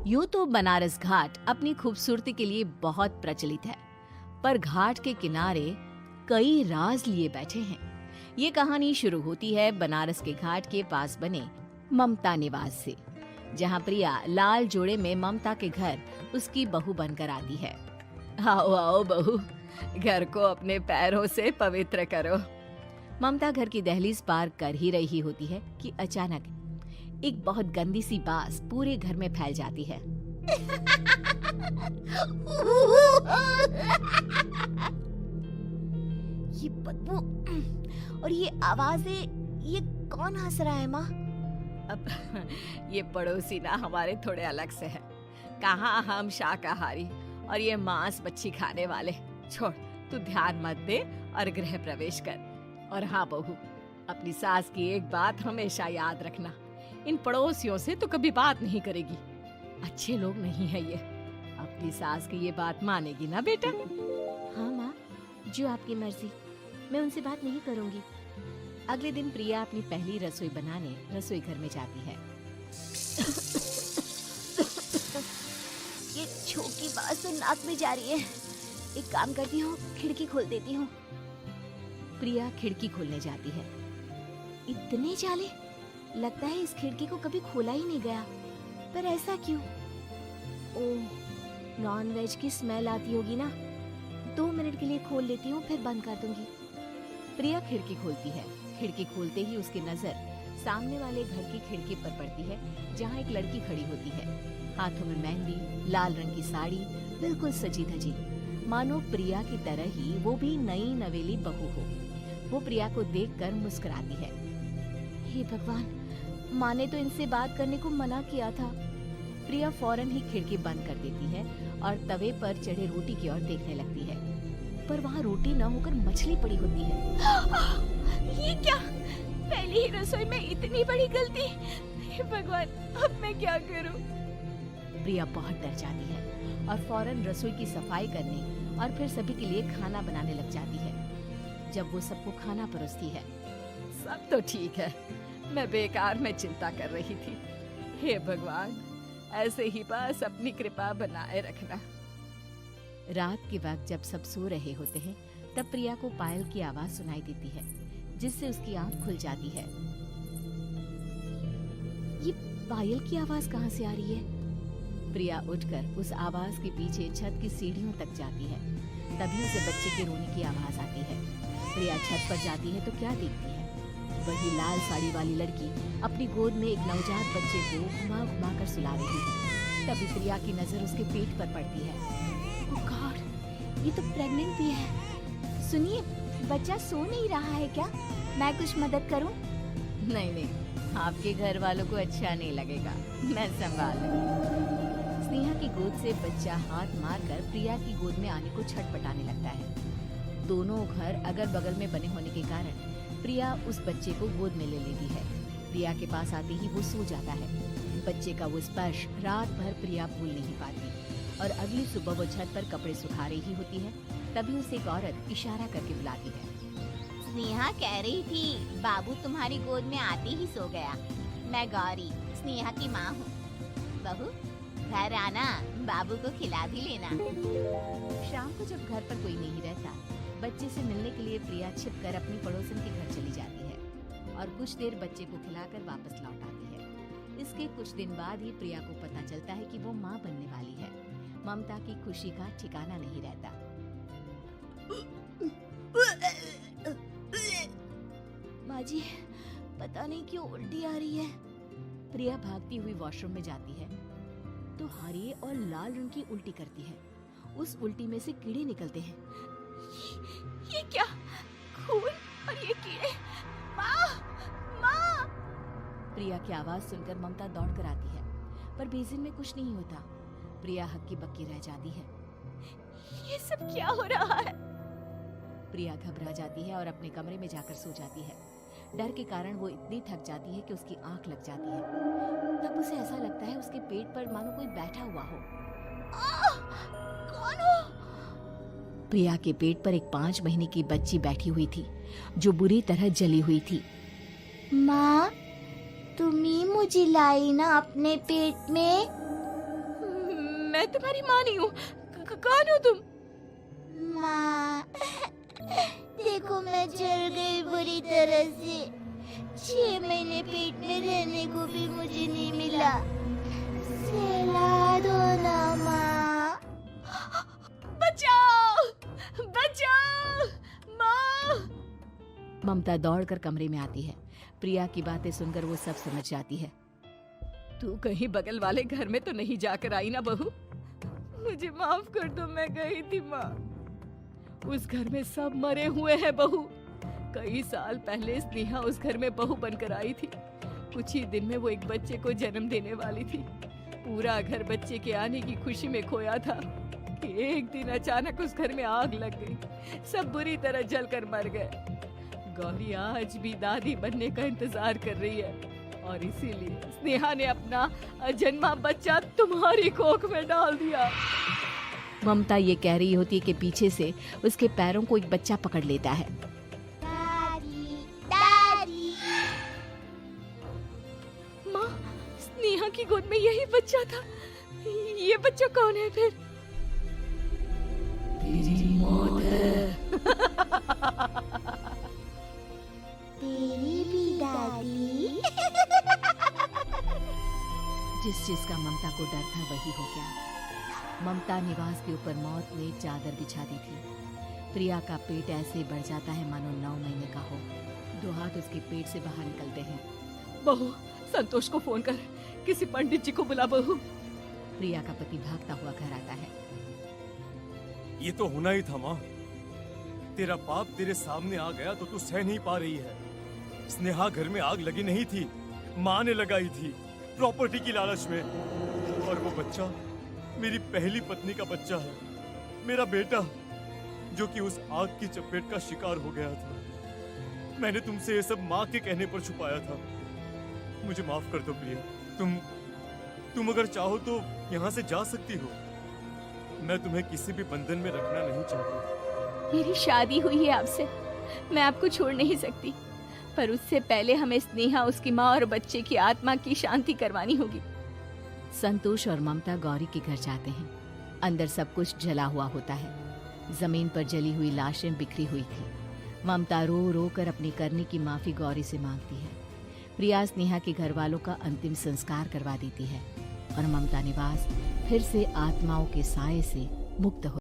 यूं तो बनारस घाट अपनी खूबसूरती के लिए बहुत प्रचलित है, पर घाट के किनारे कई राज लिए बैठे हैं। ये कहानी शुरू होती है बनारस के घाट के पास बने ममता निवास से, जहां प्रिया लाल जोड़े में ममता के घर उसकी बहू बनकर आती है। आओ आओ बहू, घर को अपने पैरों से पवित्र करो। ममता घर की दहलीज पार कर ही रही होती है कि अचानक एक बहुत गंदी सी बास पूरे घर में फैल जाती है। ये बदबू और ये आवाजें, ये कौन हंस रहा है माँ? अब ये पड़ोसी ना हमारे थोड़े अलग से है। कहाँ हम शाकाहारी और ये मांस मच्छी खाने वाले। छोड़, तू ध्यान मत दे और गृह प्रवेश कर। और हाँ बहू, अपनी सास की एक बात हमेशा याद रखना, इन पड़ोसियों से तो कभी बात नहीं करेगी। अच्छे लोग नहीं है ये। अपनी सास की ये बात मानेगी ना बेटा? हाँ माँ, जो आपकी मर्जी, मैं उनसे बात नहीं करूंगी। अगले दिन प्रिया अपनी पहली रसोई बनाने रसोई घर में जाती है। ये छोटी बात तो नाक में जा रही है। एक काम करती हूँ, खिड़की खोल देती हूँ। प्रिया खिड़की खोलने जाती है। इतने जाले, लगता है इस खिड़की को कभी खोला ही नहीं गया। पर ऐसा क्यों? ओह, नॉन वेज की स्मेल आती होगी ना। 2 मिनट के लिए खोल लेती हूँ, फिर बंद कर दूंगी। प्रिया खिड़की खोलती है। खिड़की खोलते ही उसकी नजर सामने वाले घर की खिड़की पर पड़ती है, जहाँ एक लड़की खड़ी होती है। हाथों में मेहंदी, लाल रंग की साड़ी, बिल्कुल सजी धजी, मानो प्रिया की तरह ही वो भी नई नवेली बहू हो। वो प्रिया को देखकर मुस्कुराती है। हे भगवान, माँ ने तो इनसे बात करने को मना किया था। प्रिया फौरन ही खिड़की बंद कर देती है और तवे पर चढ़े रोटी की ओर देखने लगती है, पर वहाँ रोटी न होकर मछली पड़ी होती है। ये क्या? पहली ही रसोई में इतनी बड़ी गलती। हे भगवान, अब मैं क्या करूं? प्रिया बहुत डर जाती है और फौरन रसोई की सफाई करने और फिर सभी के लिए खाना बनाने लग जाती है। जब वो सबको खाना परोसती है, सब तो ठीक है, मैं बेकार में चिंता कर रही थी। हे भगवान, ऐसे ही बस अपनी कृपा बनाए रखना। रात के वक्त जब सब सो रहे होते हैं, तब प्रिया को पायल की आवाज सुनाई देती है, जिससे उसकी आंख खुल जाती है। ये पायल की आवाज कहाँ से आ रही है? प्रिया उठकर उस आवाज के पीछे छत की सीढ़ियों तक जाती है। तभी उसे बच्चे के रोने की आवाज आती है। प्रिया छत पर जाती है तो क्या देखती है? वही लाल साड़ी वाली लड़की अपनी गोद में एक नवजात बच्चे को घुमा घुमा कर सुला रही थी। तभी प्रिया की नजर उसके पेट पर पड़ती है। ओह गॉड, ये तो प्रेग्नेंट भी है। सुनिए, बच्चा सो नहीं रहा है क्या? मैं कुछ मदद करूं? नहीं नहीं, आपके घर वालों को अच्छा नहीं लगेगा, मैं संभाल लूंगी। स्नेहा की गोद से बच्चा हाथ मारकर प्रिया की गोद में आने को छटपटाने लगता है। दोनों घर अगल बगल में बने होने के कारण प्रिया उस बच्चे को गोद में ले लेती है। प्रिया के पास आते ही वो सो जाता है। बच्चे का वो स्पर्श रात भर प्रिया भूल नहीं पाती और अगली सुबह वो छत पर कपड़े सुखा रही होती है। तभी उसे एक औरत इशारा करके बुलाती है। स्नेहा कह रही थी बाबू तुम्हारी गोद में आते ही सो गया। मैं गौरी, स्नेहा की माँ हूँ। बहू, घर आना, बाबू को खिला भी लेना। शाम को जब घर पर कोई नहीं रहता, बच्चे से मिलने के लिए प्रिया छिपकर अपनी पड़ोसन के घर चली जाती है और कुछ देर बच्चे को खिलाकर वापस लौट आती है। इसके कुछ दिन बाद ही प्रिया को पता चलता है कि वो माँ बनने वाली है। ममता की खुशी का ठिकाना नहीं रहता। माँ जी, पता नहीं क्यों उल्टी आ रही है। प्रिया भागती हुई वॉशरूम में जाती है तो हरे और लाल रंग की उल्टी करती है। उस उल्टी में से कीड़े निकलते हैं। ये क्या? खून और ये कीड़े! माँ! माँ! प्रिया की आवाज सुनकर ममता दौड़ कर आती है, पर बेसिन में कुछ नहीं होता। प्रिया हक्की बक्की रह जाती है। ये सब क्या हो रहा है? प्रिया घबरा जाती है और अपने कमरे में जाकर सो जाती है। डर के कारण वो इतनी थक जाती है कि उसकी आंख लग जाती है। तब उसे ऐसा लगता है उसके पेट पर मानो कोई बैठा हुआ हो। कौन हो? प्रिया के पेट पर एक 5 महीने की बच्ची बैठी हुई थी, जो बुरी तरह जली हुई थी। माँ, तुम ही मुझे लाई ना अपने पेट में? मैं तुम्हारी माँ नहीं हूँ। कौन हो तुम? माँ, देखो मैं जल गई बुरी तरह से। 6 महीने पेट में रहने को भी मुझे नहीं मिला। सहला दो ना माँ। बचाओ, बचाओ, माँ। ममता दौड़कर कमरे में आती है। प्रिया की बातें सुनकर वो सब समझ जाती है। तू कहीं बगल वाले घर में तो नहीं जाकर आई ना बहू? मुझे माफ कर दो, मैं गई थी माँ। उस घर में सब मरे हुए हैं बहू। कई साल पहले स्नेहा उस घर में बहू बनकर आई थी। कुछ ही दिन में वो एक बच्चे को जन्म देने वाली थी। पूरा घर बच्चे के आने की खुशी में खोया था कि एक दिन अचानक उस घर में आग लग गई। सब बुरी तरह जलकर मर गए। गौरी आज भी दादी बनने का इंतजार कर रही है और इसीलिए स्नेहा ने अपना अजन्मा बच्चा तुम्हारी कोख में डाल दिया। ममता ये कह रही होती है कि पीछे से उसके पैरों को एक बच्चा पकड़ लेता है। दादी, दादी। माँ, स्नेहा की गोद में यही बच्चा था। ये बच्चा कौन है फिर? तेरी मौत है। तेरी भी दादी। जिस चीज का ममता को डर था वही हो गया। ममता निवास के ऊपर मौत ने चादर बिछा दी थी। प्रिया का पेट ऐसे बढ़ जाता है मानो 9 महीने का हो। 2 हाथ उसके पेट से बाहर निकलते हैं। बहू, संतोष को फोन कर, किसी पंडित जी को बुला बहू। प्रिया का पति भागता हुआ घर आता है। ये तो होना ही था माँ। तेरा बाप तेरे सामने आ गया तो तू सह नहीं पा रही है। स्नेहा घर में आग लगी नहीं थी, माँ ने लगाई थी, प्रॉपर्टी की लालच में। और वो बच्चा मेरी पहली पत्नी का बच्चा है, मेरा बेटा, जो कि उस आग की चपेट का शिकार हो गया था। मैंने तुमसे ये सब माँ के कहने पर छुपाया था। मुझे माफ कर दो प्रिया। तुम अगर चाहो तो यहाँ से जा सकती हो। मैं तुम्हें किसी भी बंधन में रखना नहीं चाहता। मेरी शादी हुई है आपसे, मैं आपको छोड़ नहीं सकती। पर उससे पहले हमें स्नेहा, उसकी माँ और बच्चे की आत्मा की शांति करवानी होगी। संतोष और ममता गौरी के घर जाते हैं। अंदर सब कुछ जला हुआ होता है। जमीन पर जली हुई लाशें बिखरी हुई थी। ममता रो रो कर अपनी करने की माफी गौरी से मांगती है। प्रिया स्नेहा के घर वालों का अंतिम संस्कार करवा देती है और ममता निवास फिर से आत्माओं के साए से मुक्त हो